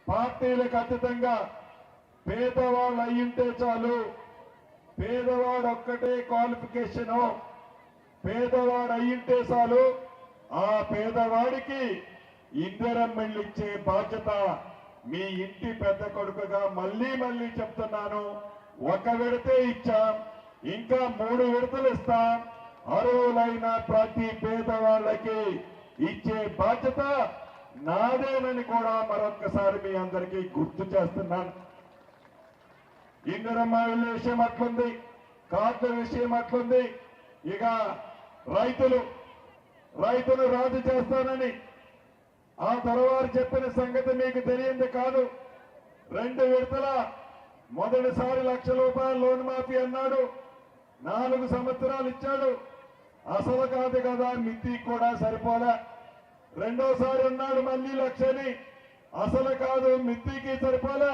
పార్టీలకు అతీతంగా పేదవాళ్ళు అయ్యుంటే చాలు, పేదవాడు ఒక్కటే క్వాలిఫికేషను, పేదవాడు అయ్యుంటే చాలు, ఆ పేదవాడికి ఇందిరమ్మ ఇల్లు ఇచ్చే బాధ్యత మీ ఇంటి పెద్ద కొడుకుగా మళ్ళీ మళ్ళీ చెప్తున్నాను. ఒక విడతే ఇచ్చాం, ఇంకా 3 విడతలు ఇస్తాం. అర్హులైన ప్రతి పేదవాళ్ళకి ఇచ్చే బాధ్యత నాదేనని కూడా మరొక్కసారి మీ అందరికీ గుర్తు చేస్తున్నాను. ఇందిరమ్మ ఇళ్ళ విషయం అట్లుంది, కార్డుల విషయం అట్లుంది. ఇక రైతులు రాజు చేస్తానని ఆ తర్వాత చెప్పిన సంగతి మీకు తెలియంది కాదు. 2 విడతల మొదటిసారి ₹1,00,000 లోన్ మాఫీ అన్నాడు, 4 సంవత్సరాలు ఇచ్చాడు. అసలు కాదు కదా, మితి కూడా సరిపోలే. రెండోసారి అన్నాడు మళ్ళీ 1,00,000, అసలు కాదు మితికి సరిపోలే.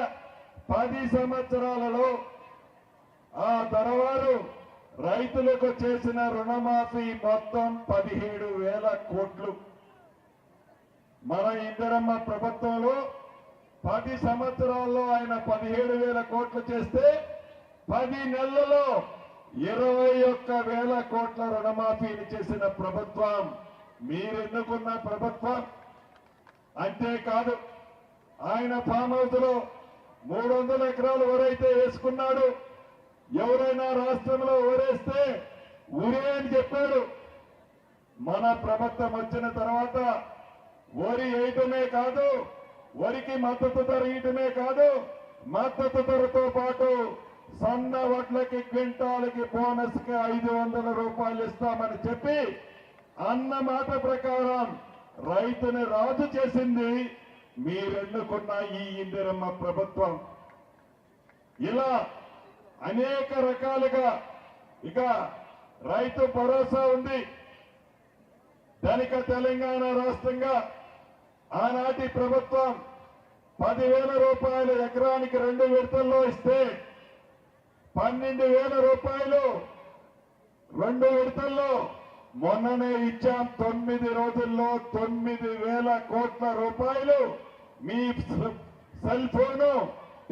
10 సంవత్సరాలలో ఆ తర్వాత రైతులకు చేసిన రుణమాఫీ మొత్తం 17,000 కోట్లు. మన ఇందిరమ్మ ప్రభుత్వంలో 10 సంవత్సరాల్లో ఆయన 17,000 కోట్లు చేస్తే 10 నెలలలో 21,000 కోట్ల రుణమాఫీని చేసిన ప్రభుత్వం మీరెన్నుకున్న ప్రభుత్వం. అంతేకాదు ఆయన ఫామ్ హౌస్ లో 300 ఎకరాలు వరైతే వేసుకున్నాడు. ఎవరైనా రాష్ట్రంలో ఊరేస్తే ఊరే అని చెప్పాడు. మన ప్రభుత్వం వచ్చిన తర్వాత వరి వేయటమే కాదు, వరికి మద్దతు ధర ఇయటమే కాదు, మద్దతు ధరతో పాటు సన్న వడ్లకి క్వింటాలకి బోనస్ కి ₹500 ఇస్తామని చెప్పి అన్న మాట ప్రకారం రైతుని రాజు చేసింది మీరెన్నుకున్న ఈ ఇందిరమ్మ ప్రభుత్వం. ఇలా అనేక రకాలుగా ఇక రైతు భరోసా ఉంది. ధనిక తెలంగాణ రాష్ట్రంగా ఆనాటి ప్రభుత్వం ₹10,000 ఎకరానికి 2 విడతల్లో ఇస్తే ₹12,000 2 విడతల్లో మొన్ననే ఇచ్చాం. 9 రోజుల్లో 9,000 కోట్ల రూపాయలు మీ సెల్ ఫోను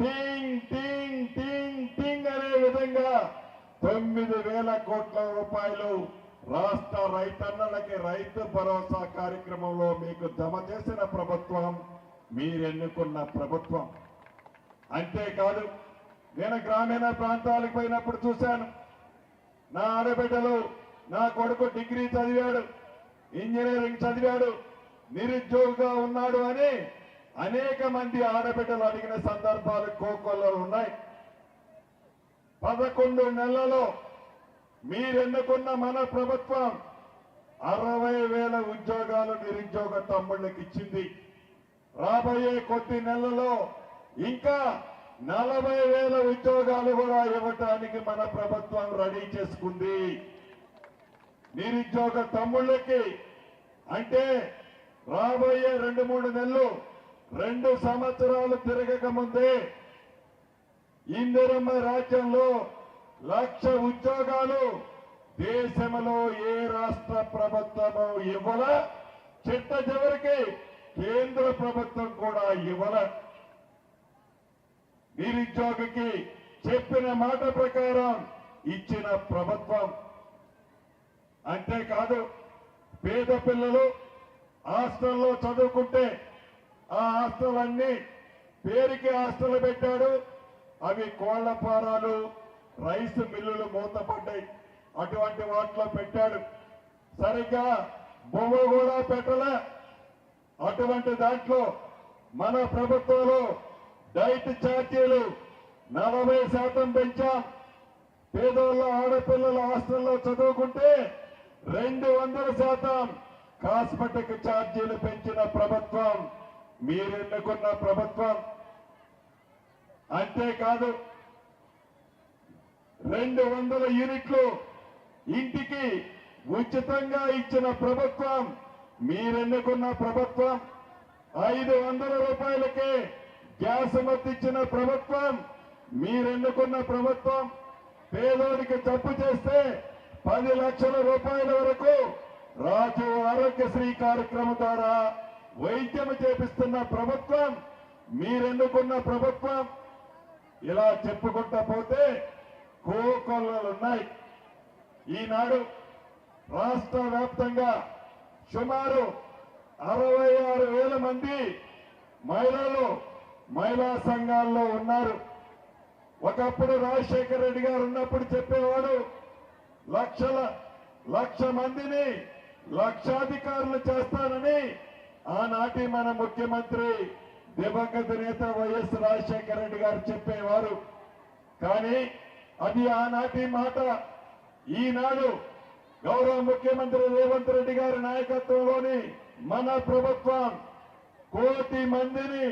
టింగ్ టింగ్ టింగ్ టింగ్ అనే విధంగా 9,000 కోట్ల రూపాయలు రాష్ట్ర రైతన్నలకి రైతు భరోసా కార్యక్రమంలో మీకు జమ చేసిన ప్రభుత్వం మీరెన్నుకున్న ప్రభుత్వం. అంతేకాదు నేను గ్రామీణ ప్రాంతాలకు పోయినప్పుడు చూశాను. నా ఆడబిడ్డలు, నా కొడుకు డిగ్రీ చదివాడు, ఇంజనీరింగ్ చదివాడు, నిరుద్యోగిగా ఉన్నాడు అని అనేక మంది ఆడబిడ్డలు అడిగిన సందర్భాలు కోకొల్లలు ఉన్నాయి. 11 నెలలలో మీరెన్నుకున్న మన ప్రభుత్వం 60,000 ఉద్యోగాలు నిరుద్యోగ తమ్ముళ్ళకి ఇచ్చింది. రాబోయే కొద్ది నెలల్లో ఇంకా 40,000 ఉద్యోగాలు కూడా ఇవ్వటానికి మన ప్రభుత్వం రెడీ చేసుకుంది. నిరుద్యోగ తమ్ముళ్ళకి అంటే రాబోయే 2-3 నెలలు 2 సంవత్సరాలు తిరగక ముందే ఇందిరమ్మ రాజ్యంలో 1,00,000 ఉద్యోగాలు దేశంలో ఏ రాష్ట్ర ప్రభుత్వము ఇవ్వల, చిట్ట చివరికి కేంద్ర ప్రభుత్వం కూడా ఇవ్వల. నిరుద్యోగికి చెప్పిన మాట ప్రకారం ఇచ్చిన ప్రభుత్వం. అంతేకాదు పేద పిల్లలు హాస్టల్లో చదువుకుంటే ఆ హాస్టలన్నీ పేరుకి హాస్టల్ పెట్టాడు. అవి కోళ్ల ఫారాలు, రైస్ మిల్లులు మూతపడ్డాయి. అటువంటి వాటిలో పెట్టాడు. సరిగ్గా బొమ్మ కూడా పెట్టలే. అటువంటి దాంట్లో మన ప్రభుత్వంలో డైట్ ఛార్జీలు 40% పెంచాం. పేదోళ్ళ ఆడపిల్లల హాస్టల్లో చదువుకుంటే 200% కాస్మెటిక్ ఛార్జీలు పెంచిన ప్రభుత్వం మీరెన్నుకున్న ప్రభుత్వం. అంతేకాదు 200 యూనిట్లు ఇంటికి ఉచితంగా ఇచ్చిన ప్రభుత్వం మీరెన్నుకున్న ప్రభుత్వం. ₹500కే గ్యాస్ మద్దతిచ్చిన ప్రభుత్వం మీరెన్నుకున్న ప్రభుత్వం. పేదోడికి తప్పు చేస్తే 10 లక్షల రూపాయల వరకు రాజు ఆరోగ్యశ్రీ కార్యక్రమం ద్వారా వైద్యం చేపిస్తున్న ప్రభుత్వం మీరెన్నుకున్న ప్రభుత్వం ఇలా చెప్పుకుంటా పోతే కోకొల్లలున్నాయి. ఈనాడు రాష్ట్ర వ్యాప్తంగా సుమారు 66,000 మంది మహిళలు మహిళా సంఘాల్లో ఉన్నారు. ఒకప్పుడు రాజశేఖర రెడ్డి గారు ఉన్నప్పుడు చెప్పేవాడు లక్ష మందిని లక్షాధికారులు చేస్తానని ఆనాటి మన ముఖ్యమంత్రి దివంగత నేత వైఎస్ రాజశేఖర రెడ్డి గారు చెప్పేవారు. కానీ అది ఆనాటి మాట. ఈనాడు గౌరవ ముఖ్యమంత్రి రేవంత్ రెడ్డి గారి నాయకత్వంలోని మన ప్రభుత్వం 1 కోటి మందిని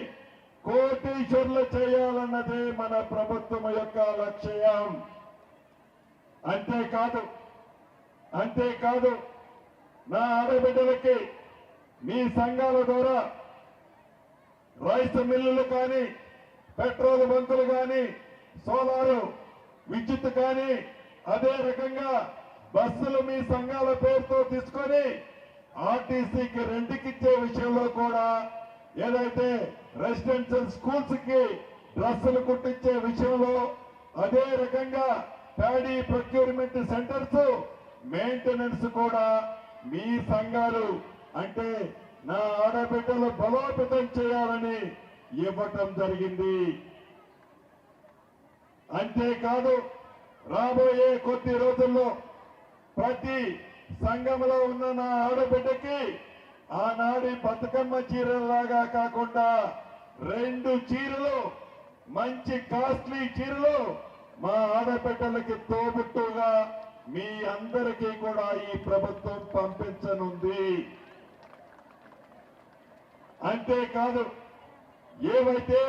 కోటీశ్వరులు చేయాలన్నదే మన ప్రభుత్వం యొక్క లక్ష్యం. అంతేకాదు నా ఆడబిడ్డలకి మీ సంఘాల ద్వారా రైస్ మిల్లులు కానీ, పెట్రోల్ బంకులు కానీ, సోలారు విద్యుత్ కానీ, అదే రకంగా బస్సులు మీ సంఘాల పేరుతో తీసుకొని ఆర్టీసీకి రెంట్కిచ్చే విషయంలో కూడా, ఏదైతే రెసిడెన్షియల్ స్కూల్స్ కి డ్రెస్సులు కుట్టించే విషయంలో, అదే రకంగా ప్యాడీ ప్రొక్యూర్మెంట్ సెంటర్స్ మెయింటెనెన్స్ కూడా మీ సంఘాలు అంటే నా ఆడబిడ్డలు బలోపేతం చేయాలని ఇవ్వటం జరిగింది. అంతేకాదు రాబోయే కొద్ది రోజుల్లో ప్రతి సంఘంలో ఉన్న నా ఆడబిడ్డకి ఆనాడి బతుకమ్మ చీరలాగా కాకుండా 2 చీరలు, మంచి కాస్ట్లీ చీరలు మా ఆడబిడ్డలకి తోబుట్టుగా మీ అందరికీ కూడా ఈ ప్రభుత్వం పంపించనుంది. అంతేకాదు ఏవైతే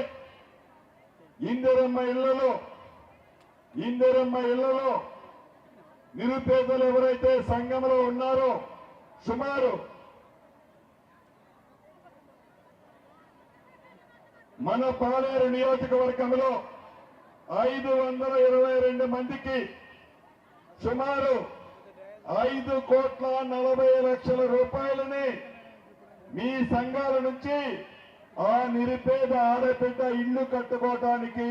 ఇందిరమ్మ ఇళ్లలో నిరుపేదలు ఎవరైతే సంఘంలో ఉన్నారో సుమారు మన పాలేరు నియోజకవర్గంలో 522 మందికి సుమారు 5,40,00,000 రూపాయలని మీ సంఘాల నుంచి ఆ నిరుపేద ఆడబిడ్డ ఇల్లు కట్టుకోవడానికి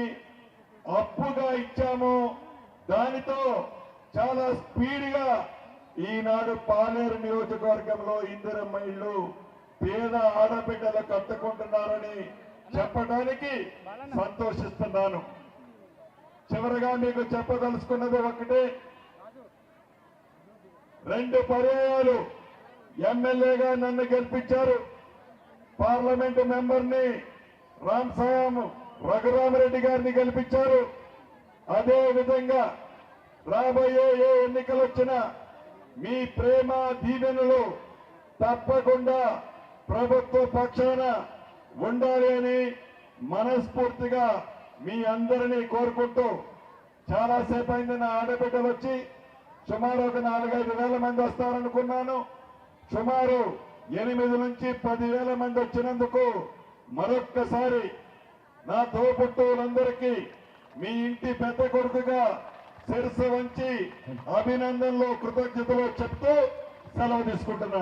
అప్పుగా ఇచ్చాము. దానితో చాలా స్పీడ్గా ఈనాడు పాలేరు నియోజకవర్గంలో ఇందిరమ్మ ఇల్లు పేద ఆడబిడ్డలు కట్టుకుంటున్నారని చెప్పడానికి సంతోషిస్తున్నాను. చివరిగా మీకు చెప్పదలుచుకున్నది ఒకటే, 2 పర్యాయాలు ఎమ్మెల్యేగా నన్ను గెలిపించారు. పార్లమెంటు మెంబర్ని రామసాయం రఘురామరెడ్డి గారిని గెలిపించారు. అదే విధంగా రాబోయే ఏ ఎన్నికలు వచ్చినా మీ ప్రేమ దీవెనలు తప్పకుండా ప్రభుత్వ పక్షాన ఉండాలి అని మనస్ఫూర్తిగా మీ అందరినీ కోరుకుంటూ, చాలాసేపు అయింది నా ఆడబిడ్డలు వచ్చి, సుమారు ఒక 4-5 వేల మంది వస్తారనుకున్నాను. సుమారు 8 నుంచి 10,000 మంది వచ్చినందుకు మరొక్కసారి నా తోబుట్టువులందరికీ మీ ఇంటి పెద్ద కొడుకుగా శిరస్సు వంచి అభినందనలు, కృతజ్ఞతలు చెప్తూ సెలవు తీసుకుంటున్నాను.